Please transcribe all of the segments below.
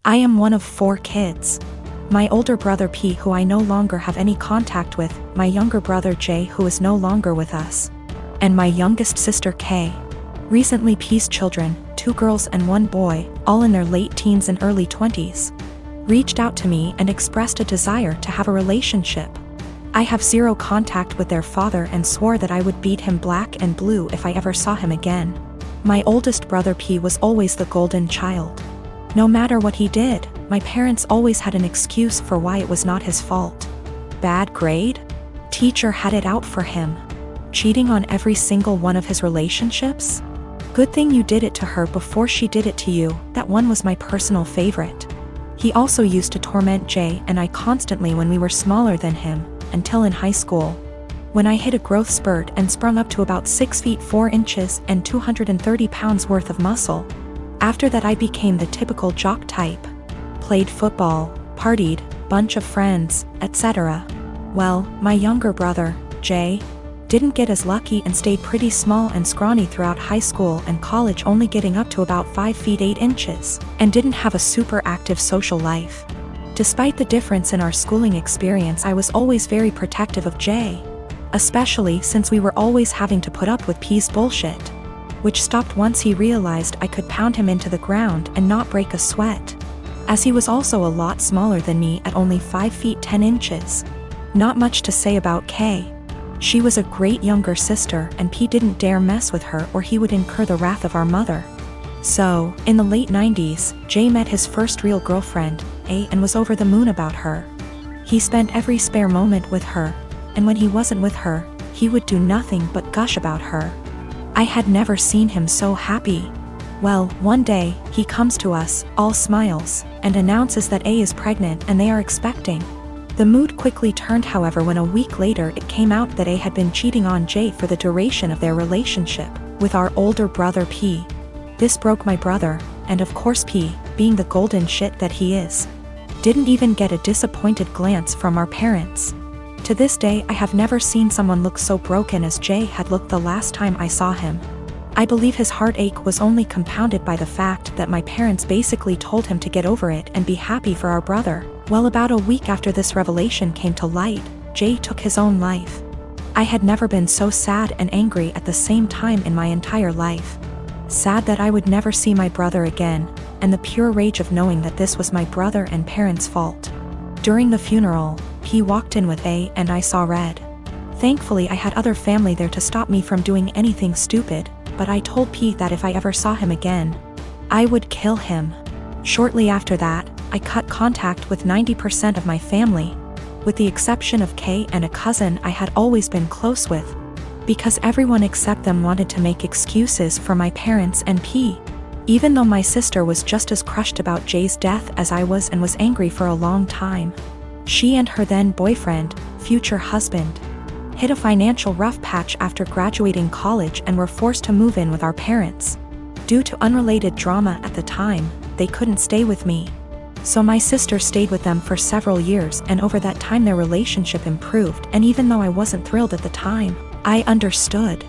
I am one of 4 kids. My older brother P, who I no longer have any contact with, my younger brother J, who is no longer with us, and my youngest sister K. Recently P's children, 2 girls and 1 boy, all in their late teens and early 20s, reached out to me and expressed a desire to have a relationship. I have 0 contact with their father and swore that I would beat him black and blue if I ever saw him again. My oldest brother P was always the golden child. No matter what he did, my parents always had an excuse for why it was not his fault. Bad grade? Teacher had it out for him. Cheating on every single one of his relationships? Good thing you did it to her before she did it to you. That one was my personal favorite. He also used to torment Jay and I constantly when we were smaller than him, until in high school, when I hit a growth spurt and sprung up to about 6 feet 4 inches and 230 pounds worth of muscle. After that I became the typical jock type. Played football, partied, bunch of friends, etc. Well, my younger brother, Jay, didn't get as lucky and stayed pretty small and scrawny throughout high school and college, only getting up to about 5 feet 8 inches, and didn't have a super active social life. Despite the difference in our schooling experience, I was always very protective of Jay, especially since we were always having to put up with P's bullshit, which stopped once he realized I could pound him into the ground and not break a sweat, as he was also a lot smaller than me at only 5 feet 10 inches. Not much to say about Kay. She was a great younger sister and P didn't dare mess with her or he would incur the wrath of our mother. So, in the late 90s, Jay met his first real girlfriend, A, and was over the moon about her. He spent every spare moment with her, and when he wasn't with her, he would do nothing but gush about her. I had never seen him so happy. Well, one day, he comes to us, all smiles, and announces that A is pregnant and they are expecting. The mood quickly turned, however, when a week later it came out that A had been cheating on Jay for the duration of their relationship with our older brother P. This broke my brother, and of course P, being the golden shit that he is, didn't even get a disappointed glance from our parents. To this day I have never seen someone look so broken as Jay had looked the last time I saw him. I believe his heartache was only compounded by the fact that my parents basically told him to get over it and be happy for our brother. Well, about a week after this revelation came to light, Jay took his own life. I had never been so sad and angry at the same time in my entire life. Sad that I would never see my brother again, and the pure rage of knowing that this was my brother and parents' fault. During the funeral, P walked in with A and I saw red. Thankfully I had other family there to stop me from doing anything stupid, but I told P that if I ever saw him again, I would kill him. Shortly after that, I cut contact with 90% of my family, with the exception of K and a cousin I had always been close with, because everyone except them wanted to make excuses for my parents and P. Even though my sister was just as crushed about Jay's death as I was and was angry for a long time. She and her then boyfriend, future husband, hit a financial rough patch after graduating college and were forced to move in with our parents. Due to unrelated drama at the time, they couldn't stay with me. So my sister stayed with them for several years, and over that time their relationship improved, and even though I wasn't thrilled at the time, I understood.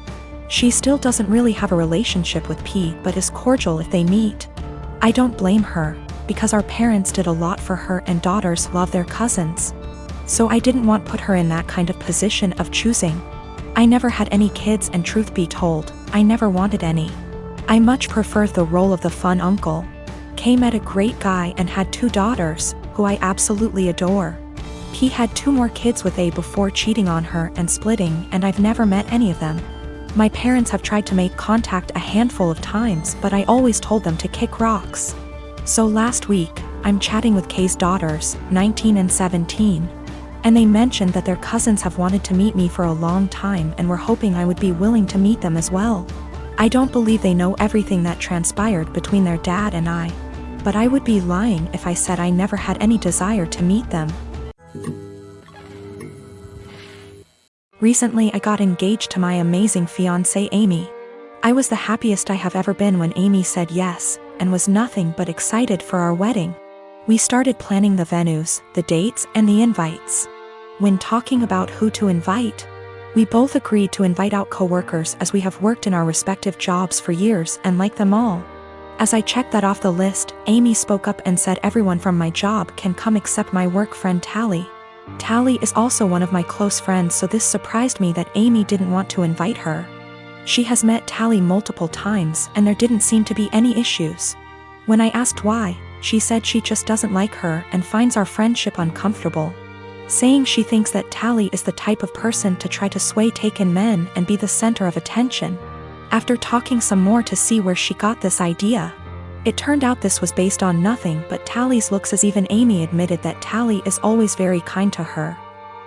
She still doesn't really have a relationship with P, but is cordial if they meet. I don't blame her, because our parents did a lot for her and daughters love their cousins. So I didn't want to put her in that kind of position of choosing. I never had any kids, and truth be told, I never wanted any. I much preferred the role of the fun uncle. Kay met a great guy and had 2 daughters, who I absolutely adore. P had 2 more kids with A before cheating on her and splitting, and I've never met any of them. My parents have tried to make contact a handful of times, but I always told them to kick rocks. So last week, I'm chatting with Kay's daughters, 19 and 17. And they mentioned that their cousins have wanted to meet me for a long time and were hoping I would be willing to meet them as well. I don't believe they know everything that transpired between their dad and I, but I would be lying if I said I never had any desire to meet them. Recently I got engaged to my amazing fiancée Amy. I was the happiest I have ever been when Amy said yes, and was nothing but excited for our wedding. We started planning the venues, the dates, and the invites. When talking about who to invite, we both agreed to invite out coworkers, as we have worked in our respective jobs for years and like them all. As I checked that off the list, Amy spoke up and said everyone from my job can come except my work friend Tally. Tally is also one of my close friends, so this surprised me that Amy didn't want to invite her. She has met Tally multiple times and there didn't seem to be any issues. When I asked why, she said she just doesn't like her and finds our friendship uncomfortable, saying she thinks that Tally is the type of person to try to sway taken men and be the center of attention. After talking some more to see where she got this idea, it turned out this was based on nothing but Tally's looks, as even Amy admitted that Tally is always very kind to her.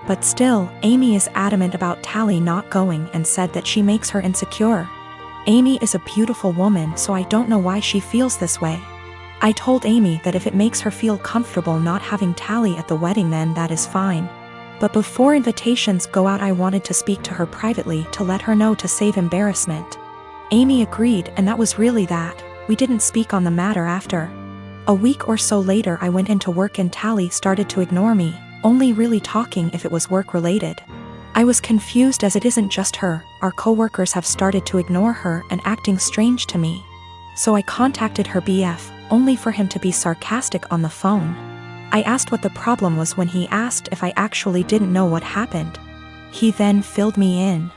But still, Amy is adamant about Tally not going and said that she makes her insecure. Amy is a beautiful woman, so I don't know why she feels this way. I told Amy that if it makes her feel comfortable not having Tally at the wedding, then that is fine. But before invitations go out, I wanted to speak to her privately to let her know to save embarrassment. Amy agreed, and that was really that. We didn't speak on the matter after. A week or so later I went into work and Tally started to ignore me, only really talking if it was work related. I was confused as it isn't just her, our coworkers have started to ignore her and acting strange to me. So I contacted her BF, only for him to be sarcastic on the phone. I asked what the problem was when he asked if I actually didn't know what happened. He then filled me in.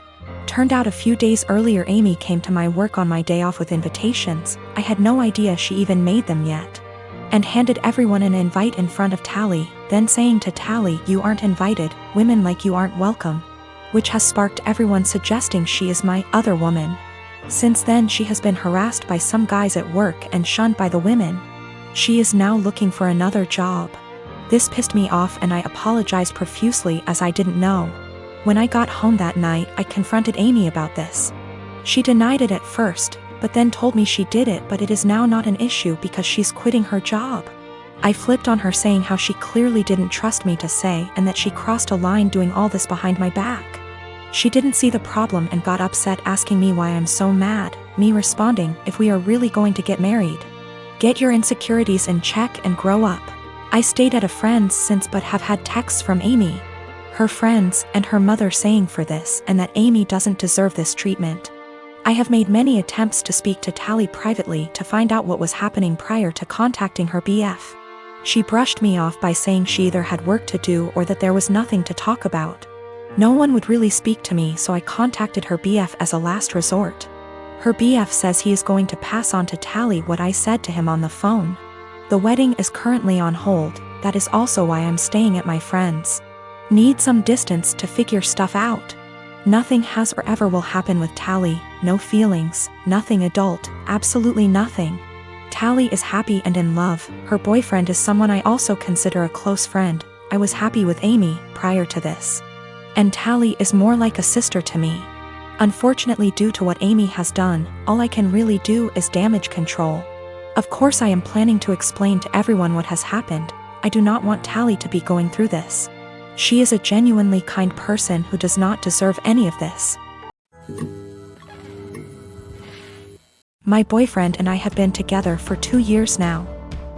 Turned out a few days earlier Amy came to my work on my day off with invitations. I had no idea she even made them yet. And handed everyone an invite in front of Tally, then saying to Tally, "You aren't invited, women like you aren't welcome." Which has sparked everyone suggesting she is my other woman. Since then she has been harassed by some guys at work and shunned by the women. She is now looking for another job. This pissed me off and I apologized profusely as I didn't know. When I got home that night, I confronted Amy about this. She denied it at first, but then told me she did it, but it is now not an issue because she's quitting her job. I flipped on her, saying how she clearly didn't trust me to say and that she crossed a line doing all this behind my back. She didn't see the problem and got upset, asking me why I'm so mad, me responding, "If we are really going to get married, get your insecurities in check and grow up." I stayed at a friend's since but have had texts from Amy, her friends, and her mother saying for this and that Amy doesn't deserve this treatment. I have made many attempts to speak to Tally privately to find out what was happening prior to contacting her BF. She brushed me off by saying she either had work to do or that there was nothing to talk about. No one would really speak to me, so I contacted her BF as a last resort. Her BF says he is going to pass on to Tally what I said to him on the phone. The wedding is currently on hold, that is also why I'm staying at my friend's. Need some distance to figure stuff out. Nothing has or ever will happen with Tally, no feelings, nothing adult, absolutely nothing. Tally is happy and in love, her boyfriend is someone I also consider a close friend. I was happy with Amy prior to this. And Tally is more like a sister to me. Unfortunately, due to what Amy has done, all I can really do is damage control. Of course I am planning to explain to everyone what has happened. I do not want Tally to be going through this. She is a genuinely kind person who does not deserve any of this. My boyfriend and I have been together for 2 years now.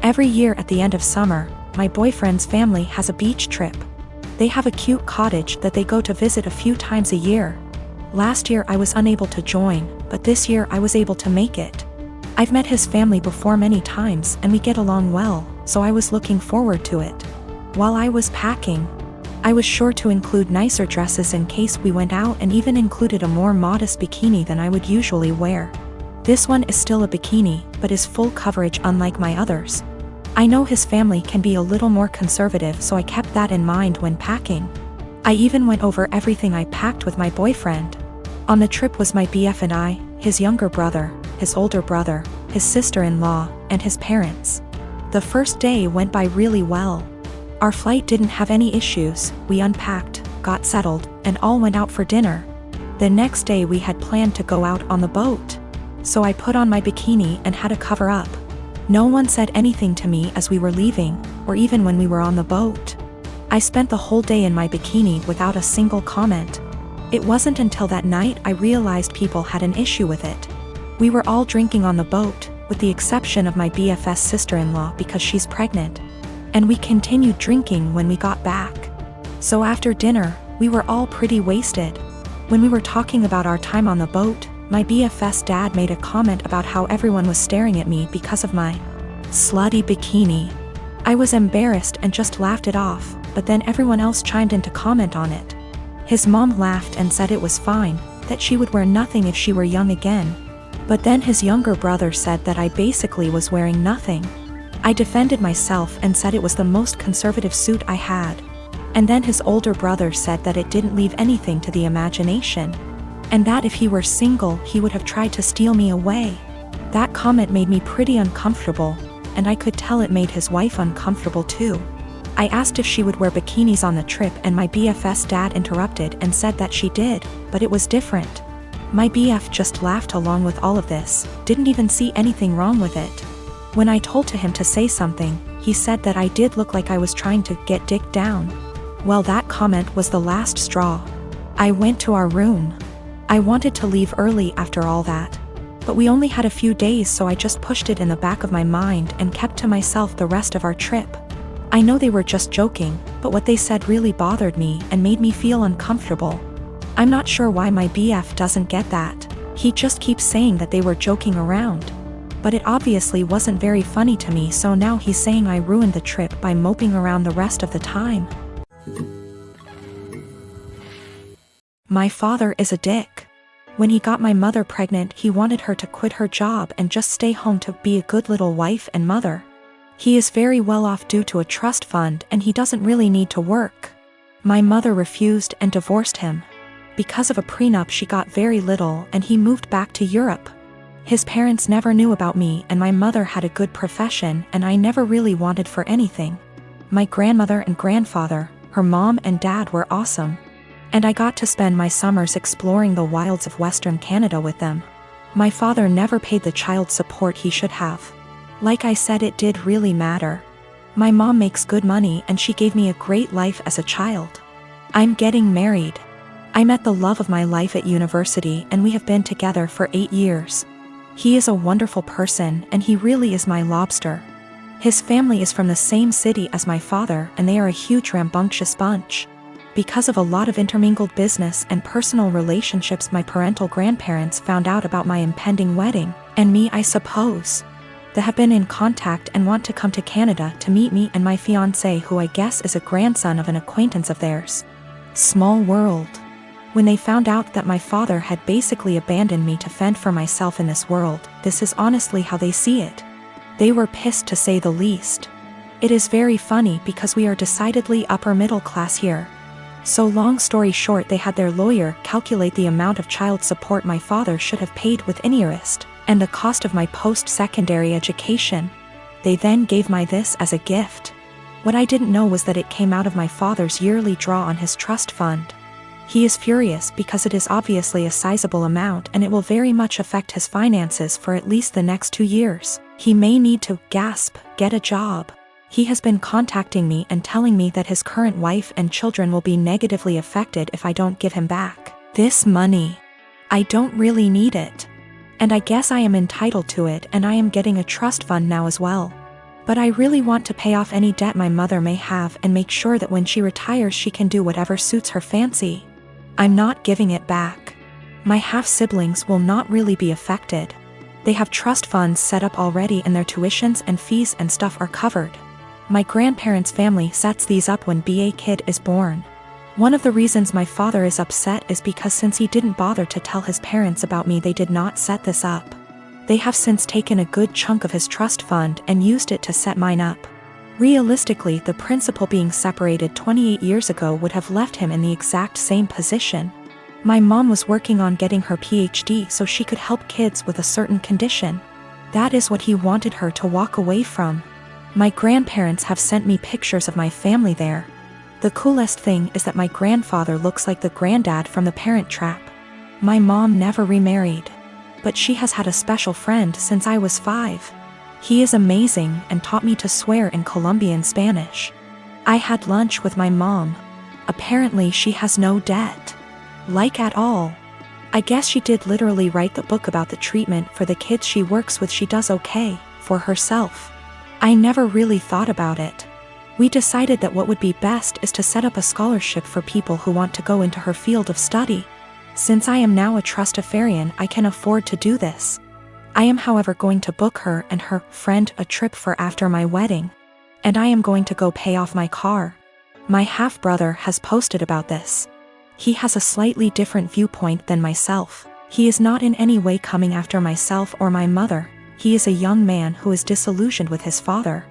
Every year at the end of summer, my boyfriend's family has a beach trip. They have a cute cottage that they go to visit a few times a year. Last year I was unable to join, but this year I was able to make it. I've met his family before many times and we get along well, so I was looking forward to it. While I was packing, I was sure to include nicer dresses in case we went out, and even included a more modest bikini than I would usually wear. This one is still a bikini, but is full coverage unlike my others. I know his family can be a little more conservative, so I kept that in mind when packing. I even went over everything I packed with my boyfriend. On the trip was my BF and I, his younger brother, his older brother, his sister-in-law, and his parents. The first day went by really well. Our flight didn't have any issues, we unpacked, got settled, and all went out for dinner. The next day we had planned to go out on the boat. So I put on my bikini and had to cover up. No one said anything to me as we were leaving, or even when we were on the boat. I spent the whole day in my bikini without a single comment. It wasn't until that night I realized people had an issue with it. We were all drinking on the boat, with the exception of my BF's sister-in-law because she's pregnant. And we continued drinking when we got back. So after dinner, we were all pretty wasted. When we were talking about our time on the boat, My BFF's dad made a comment about how everyone was staring at me because of my slutty bikini. I was embarrassed and just laughed it off, but then everyone else chimed in to comment on it. His mom laughed and said it was fine, that she would wear nothing if she were young again. But then his younger brother said that I basically was wearing nothing. I defended myself and said it was the most conservative suit I had. And then his older brother said that it didn't leave anything to the imagination. And that if he were single, he would have tried to steal me away. That comment made me pretty uncomfortable, and I could tell it made his wife uncomfortable too. I asked if she would wear bikinis on the trip, and my BFF's dad interrupted and said that she did, but it was different. My BF just laughed along with all of this, didn't even see anything wrong with it. When I told him to say something, he said that I did look like I was trying to get dick down. Well, that comment was the last straw. I went to our room. I wanted to leave early after all that. But we only had a few days, so I just pushed it in the back of my mind and kept to myself the rest of our trip. I know they were just joking, but what they said really bothered me and made me feel uncomfortable. I'm not sure why my BF doesn't get that. He just keeps saying that they were joking around. But it obviously wasn't very funny to me, so now he's saying I ruined the trip by moping around the rest of the time. My father is a dick. When he got my mother pregnant, he wanted her to quit her job and just stay home to be a good little wife and mother. He is very well off due to a trust fund, and he doesn't really need to work. My mother refused and divorced him. Because of a prenup, she got very little, and he moved back to Europe. His parents never knew about me, and my mother had a good profession, and I never really wanted for anything. My grandmother and grandfather, her mom and dad, were awesome. And I got to spend my summers exploring the wilds of Western Canada with them. My father never paid the child support he should have. Like I said, it did really matter. My mom makes good money, and she gave me a great life as a child. I'm getting married. I met the love of my life at university, and we have been together for 8 years. He is a wonderful person, and he really is my lobster. His family is from the same city as my father, and they are a huge rambunctious bunch. Because of a lot of intermingled business and personal relationships, my parental grandparents found out about my impending wedding, and me, I suppose. They have been in contact and want to come to Canada to meet me and my fiancé, who I guess is a grandson of an acquaintance of theirs. Small world. When they found out that my father had basically abandoned me to fend for myself in this world, this is honestly how they see it. They were pissed, to say the least. It is very funny because we are decidedly upper middle class here. So long story short, they had their lawyer calculate the amount of child support my father should have paid with interest, and the cost of my post-secondary education. They then gave me this as a gift. What I didn't know was that it came out of my father's yearly draw on his trust fund. He is furious because it is obviously a sizable amount, and it will very much affect his finances for at least the next 2 years. He may need to, get a job. He has been contacting me and telling me that his current wife and children will be negatively affected if I don't give him back this money. I don't really need it. And I guess I am entitled to it, and I am getting a trust fund now as well. But I really want to pay off any debt my mother may have and make sure that when she retires she can do whatever suits her fancy. I'm not giving it back. My half-siblings will not really be affected. They have trust funds set up already, and their tuitions and fees and stuff are covered. My grandparents' family sets these up when a kid is born. One of the reasons my father is upset is because since he didn't bother to tell his parents about me, they did not set this up. They have since taken a good chunk of his trust fund and used it to set mine up. Realistically, the principal being separated 28 years ago would have left him in the exact same position. My mom was working on getting her PhD so she could help kids with a certain condition. That is what he wanted her to walk away from. My grandparents have sent me pictures of my family there. The coolest thing is that my grandfather looks like the granddad from The Parent Trap. My mom never remarried, but she has had a special friend since I was 5. He is amazing and taught me to swear in Colombian Spanish. I had lunch with my mom. Apparently she has no debt. Like at all. I guess she did literally write the book about the treatment for the kids she works with. She does okay for herself. I never really thought about it. We decided that what would be best is to set up a scholarship for people who want to go into her field of study. Since I am now a trustafarian, I can afford to do this. I am however going to book her and her friend a trip for after my wedding. And I am going to go pay off my car. My half-brother has posted about this. He has a slightly different viewpoint than myself. He is not in any way coming after myself or my mother. He is a young man who is disillusioned with his father.